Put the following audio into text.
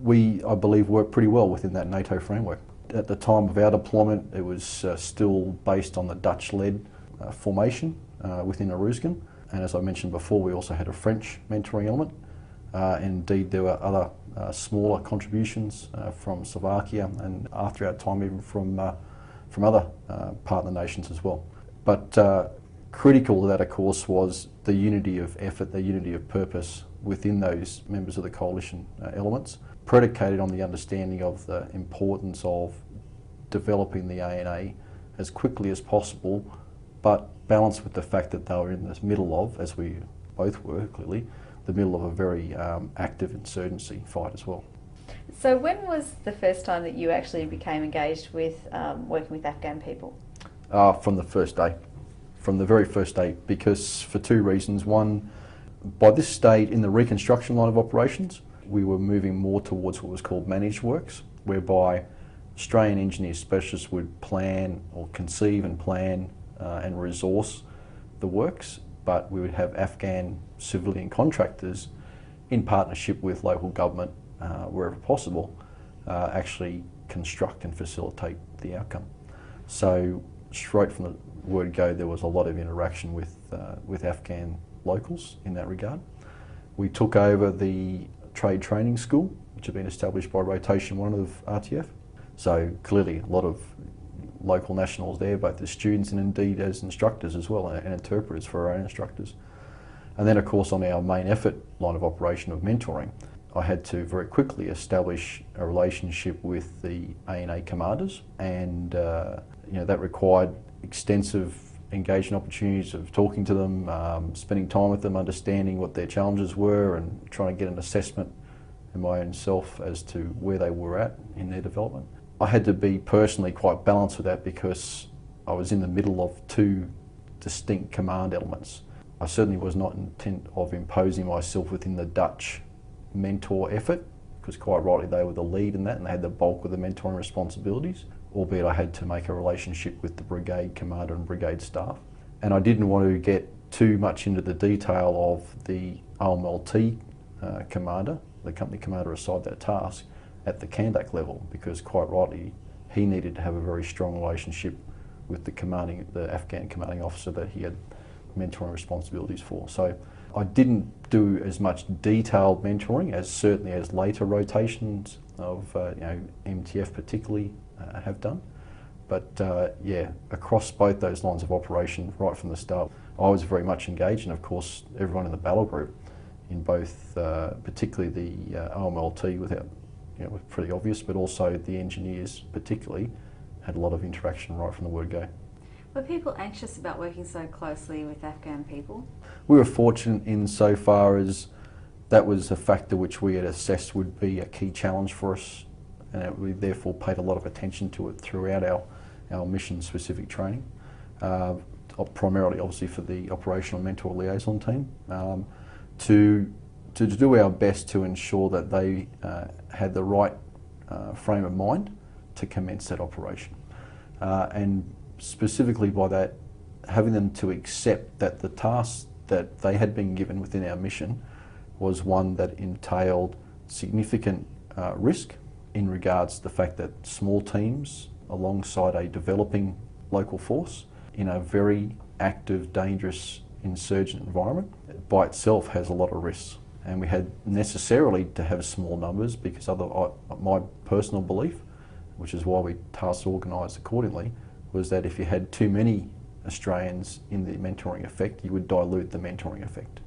we, I believe, worked pretty well within that NATO framework. At the time of our deployment, it was still based on the Dutch-led formation within Arusgan. And as I mentioned before, we also had a French mentoring element. Indeed, there were other smaller contributions from Slovakia and after our time even from other partner nations as well. But critical to that, of course, was the unity of effort, the unity of purpose within those members of the coalition elements, predicated on the understanding of the importance of developing the ANA as quickly as possible, but balanced with the fact that they were in the middle of, as we both were clearly, the middle of a very active insurgency fight as well. So when was the first time that you actually became engaged with working with Afghan people? From the first day. From the very first day, because for two reasons. One, by this stage in the reconstruction line of operations, we were moving more towards what was called managed works, whereby Australian engineer specialists would plan or conceive and plan and resource the works, but we would have Afghan civilian contractors in partnership with local government, wherever possible, actually construct and facilitate the outcome. So straight from the word go, there was a lot of interaction with Afghan locals in that regard. We took over the trade training school, which had been established by Rotation 1 of RTF. So clearly a lot of local nationals there, both as students and indeed as instructors as well, and interpreters for our own instructors. And then of course on our main effort line of operation of mentoring, I had to very quickly establish a relationship with the ANA commanders, and that required extensive engagement opportunities of talking to them, spending time with them, understanding what their challenges were and trying to get an assessment in my own self as to where they were at in their development. I had to be personally quite balanced with that because I was in the middle of two distinct command elements. I certainly was not intent of imposing myself within the Dutch mentor effort, because quite rightly they were the lead in that and they had the bulk of the mentoring responsibilities, albeit I had to make a relationship with the brigade commander and brigade staff. And I didn't want to get too much into the detail of the OMLT commander, the company commander assigned that task, at the Kandak level, because quite rightly he needed to have a very strong relationship with the Afghan commanding officer that he had mentoring responsibilities for. So I didn't do as much detailed mentoring as certainly as later rotations of MTF particularly have done. But yeah, across both those lines of operation right from the start, I was very much engaged, and of course everyone in the battle group in both, particularly the OMLT was pretty obvious, but also the engineers particularly had a lot of interaction right from the word go. Were people anxious about working so closely with Afghan people? We were fortunate in so far as that was a factor which we had assessed would be a key challenge for us, and we therefore paid a lot of attention to it throughout our mission-specific training, primarily obviously for the operational mentor liaison team, to do our best to ensure that they had the right frame of mind to commence that operation. And specifically by that, having them to accept that the task that they had been given within our mission was one that entailed significant risk in regards to the fact that small teams alongside a developing local force in a very active, dangerous insurgent environment by itself has a lot of risks. And we had necessarily to have small numbers because my personal belief, which is why we task organised accordingly, was that if you had too many Australians in the mentoring effect, you would dilute the mentoring effect.